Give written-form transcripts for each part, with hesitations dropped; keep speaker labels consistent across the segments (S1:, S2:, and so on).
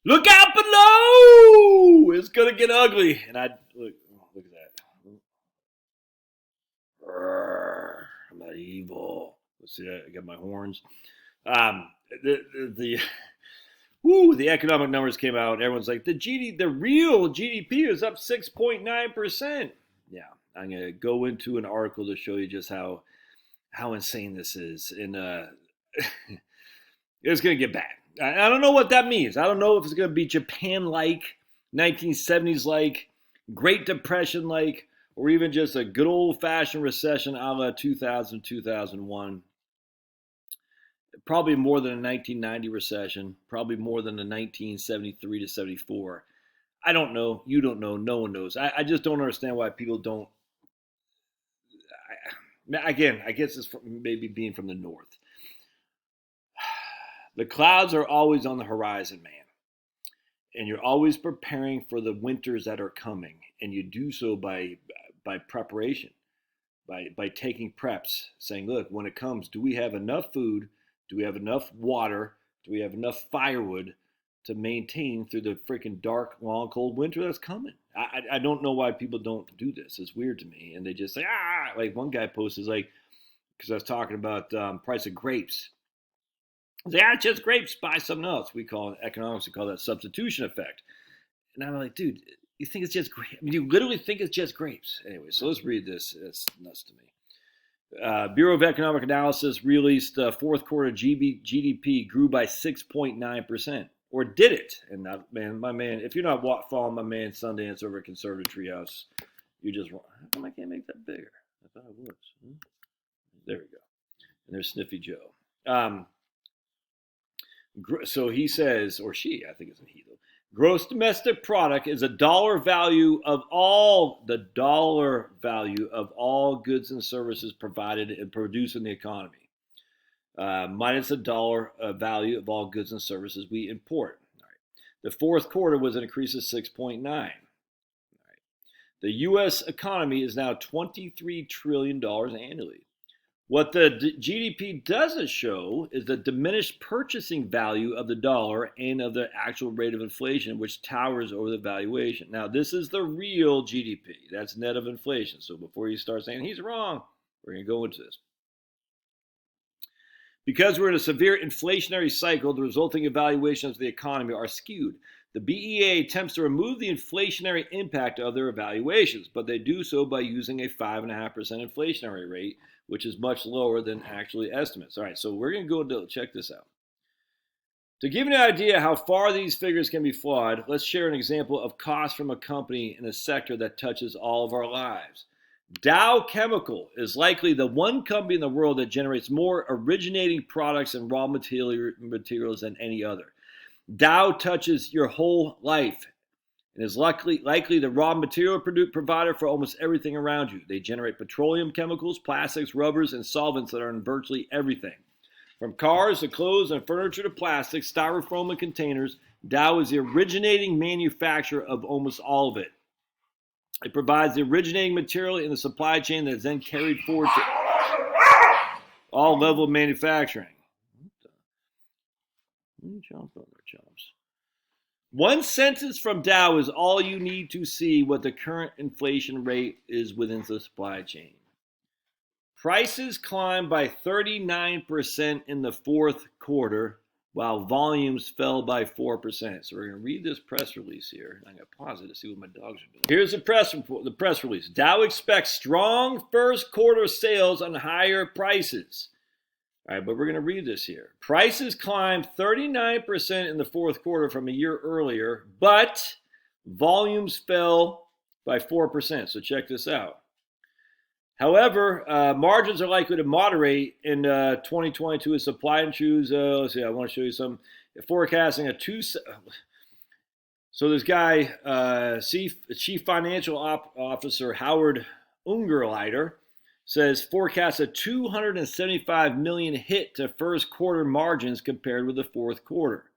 S1: Look out below! It's gonna get ugly. And I look at that. I'm not evil. Let's see, I got my horns. The the economic numbers came out. Everyone's like, the real GDP is up 6.9%. Yeah, I'm gonna go into an article to show you just how insane this is, and it's gonna get bad. I don't know what that means. I don't know if it's gonna be Japan-like, 1970s like, Great Depression like, or even just a good old-fashioned recession a la 2000, 2001. Probably more than a 1990 recession, probably more than a 1973 to 74. I don't know. You don't know. No one knows. I just don't understand why people don't. Again, I guess it's maybe being from the north. The clouds are always on the horizon, man. And you're always preparing for the winters that are coming. And you do so by preparation, by taking preps, saying, look, when it comes, do we have enough food? Do we have enough water? Do we have enough firewood to maintain through the freaking dark, long, cold winter that's coming? I don't know why people don't do this. It's weird to me. And they just say, like one guy posted, like, because I was talking about price of grapes. I say, it's just grapes, buy something else. We call it economics, we call that substitution effect. And I'm like, dude, you think it's just grapes? I mean, you literally think it's just grapes. Anyway, so let's read this. It's nuts to me. Bureau of Economic Analysis released fourth quarter GDP grew by 6.9%. Or did it? And my man, if you're not following my man Sundance over at Conservative Treehouse, you're just wrong. How come I can't make that bigger? I thought it was. There we go. And there's Sniffy Joe. So he says, or she, I think it's a he though. Gross domestic product is the dollar value of all goods and services provided and produced in the economy, minus the dollar value of all goods and services we import. All right. The fourth quarter was an increase of 6.9. All right. The U.S. economy is now $23 trillion annually. What the GDP doesn't show is the diminished purchasing value of the dollar and of the actual rate of inflation, which towers over the valuation. Now, this is the real GDP. That's net of inflation. So before you start saying he's wrong, we're going to go into this. Because we're in a severe inflationary cycle, the resulting evaluations of the economy are skewed. The BEA attempts to remove the inflationary impact of their evaluations, but they do so by using a 5.5% inflationary rate, which is much lower than actually estimates. All right, so we're going to go and check this out. To give you an idea how far these figures can be flawed, let's share an example of cost from a company in a sector that touches all of our lives. Dow Chemical is likely the one company in the world that generates more originating products and raw materials than any other. Dow touches your whole life and is likely the raw material provider for almost everything around you. They generate petroleum chemicals, plastics, rubbers, and solvents that are in virtually everything. From cars to clothes and furniture to plastics, styrofoam and containers, Dow is the originating manufacturer of almost all of it. It provides the originating material in the supply chain that is then carried forward to all level of manufacturing. Jump on their chumps. One sentence from Dow is all you need to see what the current inflation rate is within the supply chain. Prices climbed by 39% in the fourth quarter, while volumes fell by 4%. So we're going to read this press release here. I'm going to pause it to see what my dogs are doing. Here's the press release. Dow expects strong first quarter sales on higher prices. All right, but we're going to read this here. Prices climbed 39% in the fourth quarter from a year earlier, but volumes fell by 4%. So check this out. However, margins are likely to moderate in 2022 as supply and choose. Let's see, I want to show you some forecasting So this guy, Chief Financial Officer Howard Ungerleider, says forecasts a $275 million hit to first quarter margins compared with the fourth quarter.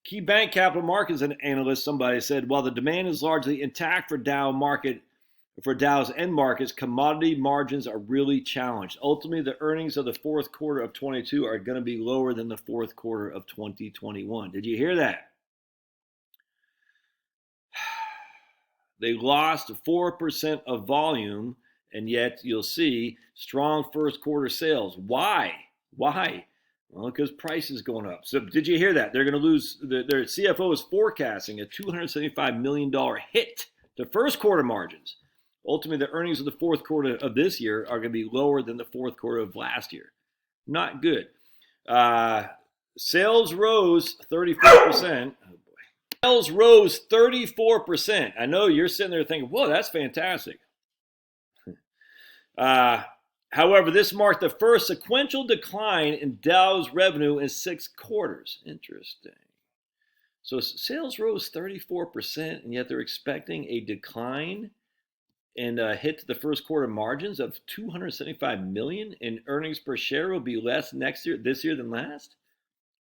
S1: Key bank capital markets analyst, somebody said, while the demand is largely intact for Dow's end markets, commodity margins are really challenged. Ultimately, the earnings of the fourth quarter of 22 are going to be lower than the fourth quarter of 2021. Did you hear that? They lost 4% of volume, and yet you'll see strong first quarter sales. Why? Why? Well, because price is going up. So did you hear that? They're going to lose, their CFO is forecasting a $275 million hit to first quarter margins. Ultimately, the earnings of the fourth quarter of this year are going to be lower than the fourth quarter of last year. Not good. Sales rose 34%. Oh boy. Sales rose 34%. I know you're sitting there thinking, whoa, that's fantastic. However, this marked the first sequential decline in Dow's revenue in 6 quarters. Interesting. So sales rose 34%, and yet they're expecting a decline and hit to the first quarter margins of $275 million, and earnings per share will be less this year than last.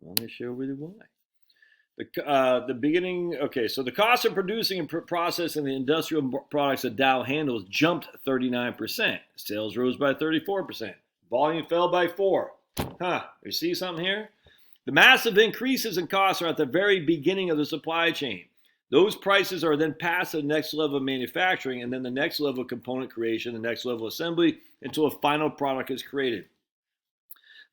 S1: Well, let me show you why. So the cost of producing and processing the industrial products that Dow handles jumped 39%. Sales rose by 34%. Volume fell by 4%. You see something here? The massive increases in costs are at the very beginning of the supply chain. Those prices are then passed to the next level of manufacturing, and then the next level of component creation, the next level of assembly, until a final product is created.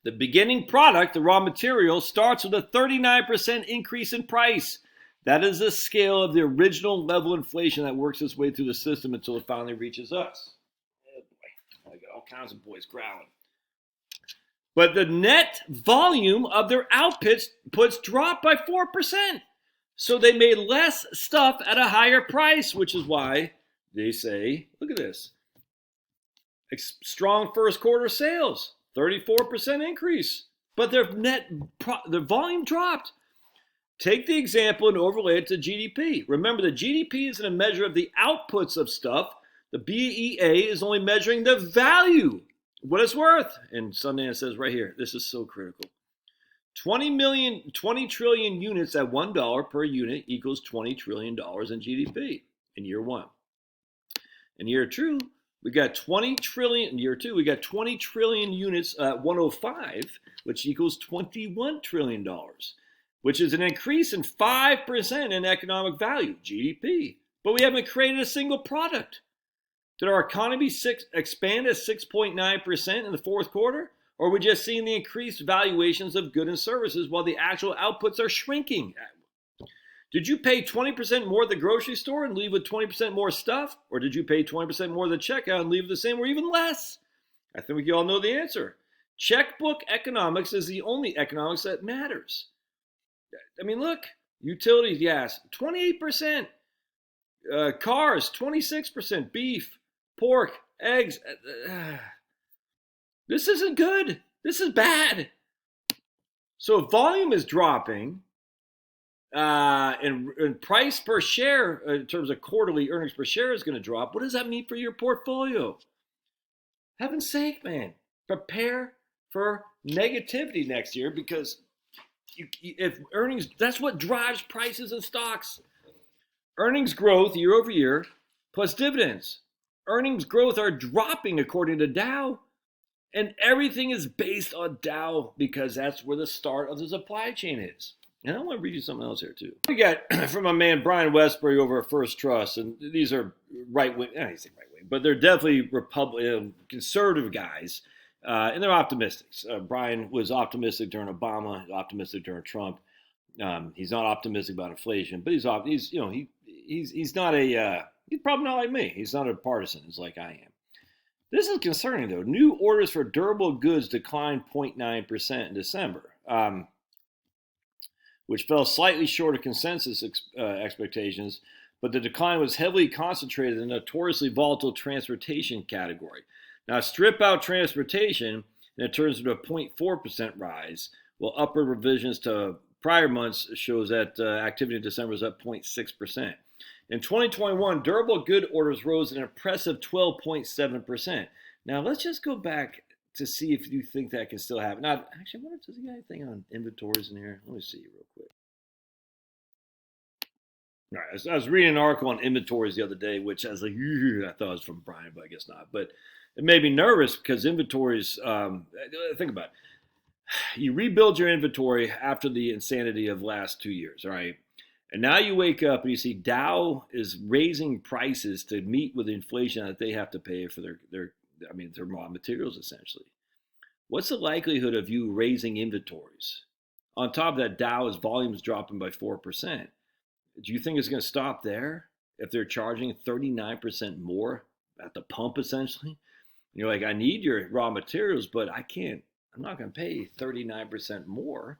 S1: The beginning product, the raw material, starts with a 39% increase in price. That is the scale of the original level of inflation that works its way through the system until it finally reaches us. Oh boy, I got all kinds of boys growling. But the net volume of their outputs dropped by 4%. So they made less stuff at a higher price, which is why they say, look at this, strong first quarter sales. 34% increase, but their volume dropped. Take the example and overlay it to GDP. Remember, the GDP isn't a measure of the outputs of stuff. The BEA is only measuring the value, what it's worth. And Sundance says right here, this is so critical. 20 trillion units at $1 per unit equals $20 trillion in GDP in year one. In year two, we got 20 trillion in year two. We got 20 trillion units at 105, which equals $21 trillion, which is an increase in 5% in economic value, GDP. But we haven't created a single product. Did our economy expand at 6.9% in the fourth quarter? Or are we just seeing the increased valuations of goods and services while the actual outputs are shrinking? Did you pay 20% more at the grocery store and leave with 20% more stuff? Or did you pay 20% more at the checkout and leave the same or even less? I think we all know the answer. Checkbook economics is the only economics that matters. I mean, look, utilities, gas, 28%. Cars, 26%. Beef, pork, eggs. This isn't good. This is bad. So if volume is dropping, and price per share in terms of quarterly earnings per share is going to drop, what does that mean for your portfolio? Heaven's sake, man. Prepare for negativity next year, because if earnings, that's what drives prices in stocks. Earnings growth year over year plus dividends. Earnings growth are dropping according to Dow. And everything is based on Dow because that's where the start of the supply chain is. And I want to read you something else here too. We got from my man Brian Westbury over at First Trust, and these are right-wing, I don't say right-wing, but they're definitely Republican, conservative guys, and they're optimistic. Brian was optimistic during Obama, he's optimistic during Trump. He's not optimistic about inflation, but he's probably not like me. He's not a partisan. He's like I am. This is concerning, though. New orders for durable goods declined 0.9% in December, which fell slightly short of consensus expectations, but the decline was heavily concentrated in the notoriously volatile transportation category. Now, strip out transportation, and it turns into a 0.4% rise, while upward revisions to prior months shows that activity in December is up 0.6%. In 2021, durable good orders rose an impressive 12.7%. Now, let's just go back to see if you think that can still happen. Now, actually, I wonder if there's anything on inventories in here. Let me see real quick. All right, I was reading an article on inventories the other day, which I was like, I thought it was from Brian, but I guess not. But it made me nervous because inventories, think about it. You rebuild your inventory after the insanity of the last 2 years, all right? And now you wake up and you see Dow is raising prices to meet with inflation that they have to pay for their raw materials essentially. What's the likelihood of you raising inventories? On top of that, Dow's volumes dropping by 4%. Do you think it's going to stop there if they're charging 39% more at the pump essentially? And you're like, I need your raw materials, but I'm not going to pay 39% more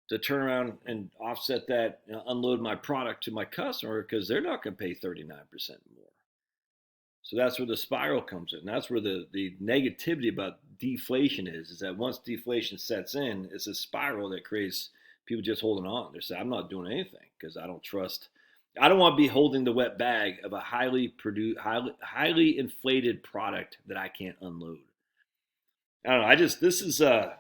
S1: to turn around and offset that, unload my product to my customer because they're not going to pay 39% more. So that's where the spiral comes in. That's where the negativity about deflation is that once deflation sets in, it's a spiral that creates people just holding on. They say, I'm not doing anything because I don't want to be holding the wet bag of a highly inflated product that I can't unload. I don't know.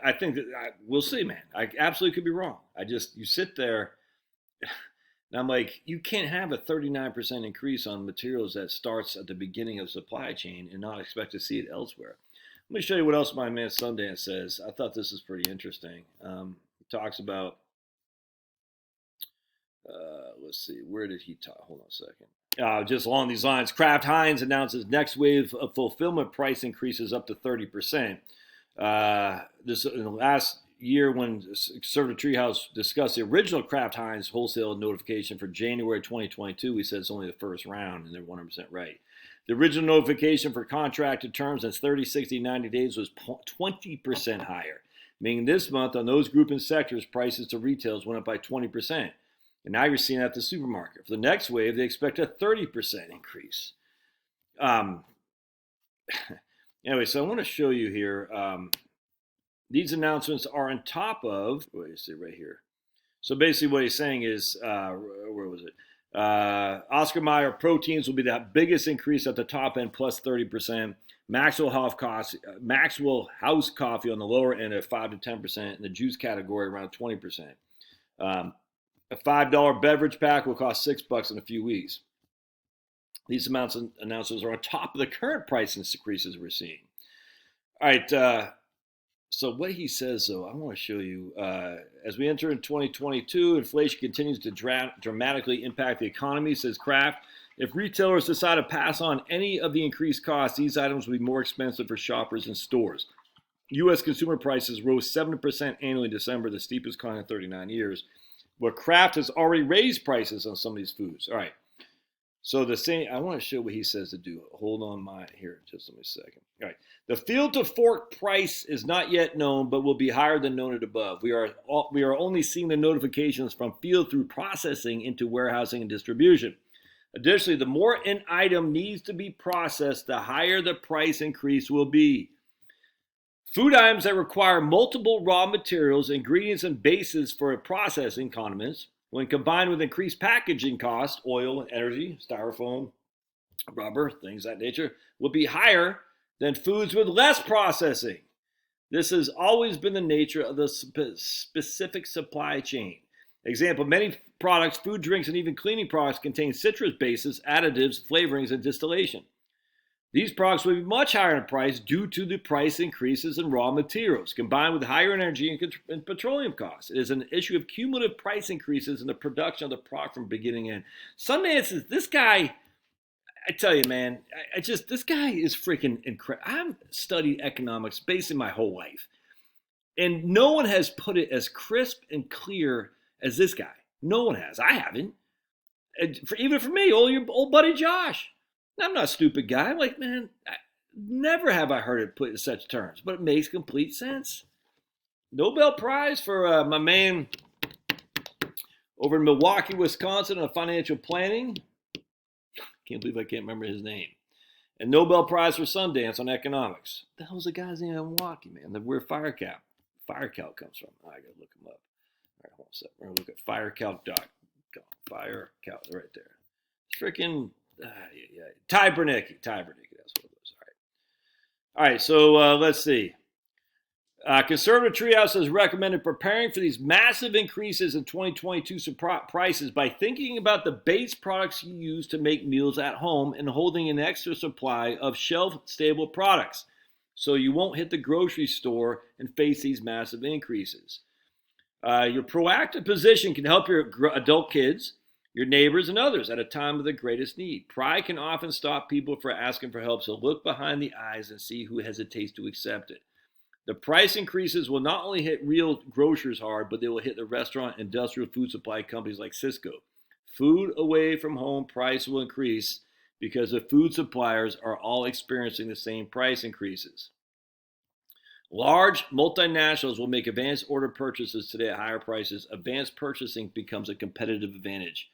S1: I think that we'll see, man. I absolutely could be wrong. You sit there and I'm like, you can't have a 39% increase on materials that starts at the beginning of the supply chain and not expect to see it elsewhere. Let me show you what else my man Sundance says. I thought this is pretty interesting. He talks about, let's see, where did he talk? Hold on a second. Just along these lines, Kraft Heinz announces next wave of fulfillment price increases up to 30%. This in the last year when Conservative Treehouse discussed the original Kraft Heinz wholesale notification for January 2022, we said it's only the first round, and they're 100% right. The original notification for contracted terms that's 30, 60, 90 days was 20% higher, meaning this month on those group and sectors, prices to retailers went up by 20%. And now you're seeing that at the supermarket. For the next wave, they expect a 30% increase. Anyway, so I want to show you here. These announcements are on top of, right here. So basically what he's saying is, where was it? Oscar Mayer proteins will be the biggest increase at the top end, plus 30%. Maxwell House Coffee on the lower end at 5 to 10%, and the juice category around 20%. A $5 beverage pack will cost $6 in a few weeks. These announcements are on top of the current price increases we're seeing. All right. So what he says, though, I want to show you. As we enter in 2022, inflation continues to dramatically impact the economy, says Kraft. If retailers decide to pass on any of the increased costs, these items will be more expensive for shoppers in stores. U.S. consumer prices rose 7% annually in December, the steepest climb in 39 years. But Kraft has already raised prices on some of these foods. All right. So I want to show what he says to do. Hold on just a second. All right. The field to fork price is not yet known, but will be higher than noted above. We are only seeing the notifications from field through processing into warehousing and distribution. Additionally, the more an item needs to be processed, the higher the price increase will be. Food items that require multiple raw materials, ingredients, and bases for processing condiments, when combined with increased packaging costs, oil, energy, styrofoam, rubber, things of that nature, will be higher than foods with less processing. This has always been the nature of the specific supply chain. Example, many products, food, drinks, and even cleaning products contain citrus bases, additives, flavorings, and distillation. These products will be much higher in price due to the price increases in raw materials, combined with higher energy and petroleum costs. It is an issue of cumulative price increases in the production of the product from beginning to end. Sundance is this guy. I tell you, man, this guy is freaking incredible. I've studied economics basically my whole life, and no one has put it as crisp and clear as this guy. No one has. I haven't. Even for me, your old buddy Josh. I'm not a stupid guy. Like, man, never have I heard it put in such terms, but it makes complete sense. Nobel Prize for my man over in Milwaukee, Wisconsin on financial planning. Can't believe I can't remember his name. And Nobel Prize for Sundance on economics. What the hell's the guy's name in Milwaukee, man? Where FireCalc comes from. I gotta look him up. All right, hold on a second. We're gonna look at FireCalc.com. FireCalc, right there. Freaking Ty Bernanke. That's what it was. All right. So let's see. Conservative Treehouse has recommended preparing for these massive increases in 2022 prices by thinking about the base products you use to make meals at home and holding an extra supply of shelf-stable products, so you won't hit the grocery store and face these massive increases. Your proactive position can help your adult kids, your neighbors, and others at a time of the greatest need. Pride can often stop people from asking for help, so look behind the eyes and see who hesitates to accept it. The price increases will not only hit real grocers hard, but they will hit the restaurant and industrial food supply companies like Cisco. Food away from home price will increase because the food suppliers are all experiencing the same price increases. Large multinationals will make advanced order purchases today at higher prices. Advanced purchasing becomes a competitive advantage.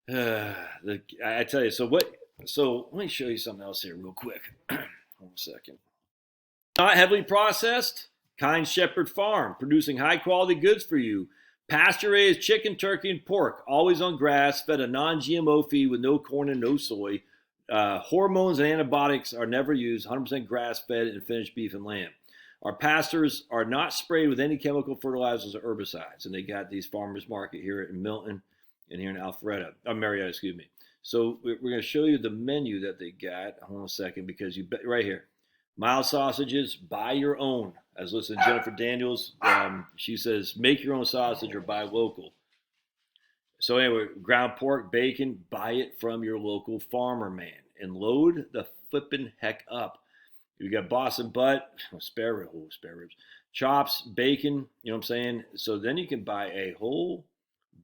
S1: I tell you, so let me show you something else here real quick. Hold on a second. Not heavily processed. Kind Shepherd Farm, producing high quality goods for you. Pasture raised chicken, turkey, and pork, always on grass, fed a non GMO feed with no corn and no soy. Hormones and antibiotics are never used, 100% grass fed and finished beef and lamb. Our pastures are not sprayed with any chemical fertilizers or herbicides. And they got these farmers market here in Milton and here in Marietta, excuse me. So we're going to show you the menu that they got. Hold on a second, because right here. Mild sausages, buy your own. As listen to Jennifer Daniels, she says, make your own sausage or buy local. So anyway, ground pork, bacon, buy it from your local farmer, man. And load the flipping heck up. You got Boston butt, spare ribs, chops, bacon, you know what I'm saying? So then you can buy a whole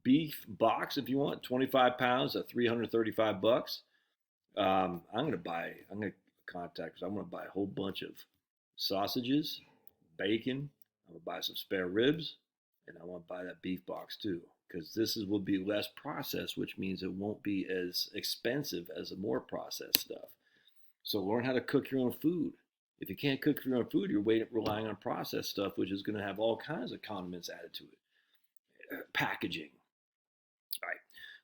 S1: beef box if you want, 25 pounds at $335. I'm going to contact, because I'm going to buy a whole bunch of sausages, bacon, I'm going to buy some spare ribs, and I want to buy that beef box too, because will be less processed, which means it won't be as expensive as the more processed stuff. So learn how to cook your own food. If you can't cook your own food, you're relying on processed stuff, which is going to have all kinds of condiments added to it. Packaging. All right.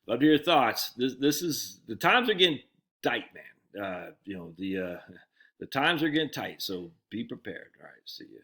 S1: Love to hear your thoughts. This is, the times are getting tight, man. The times are getting tight, so be prepared. All right. See you.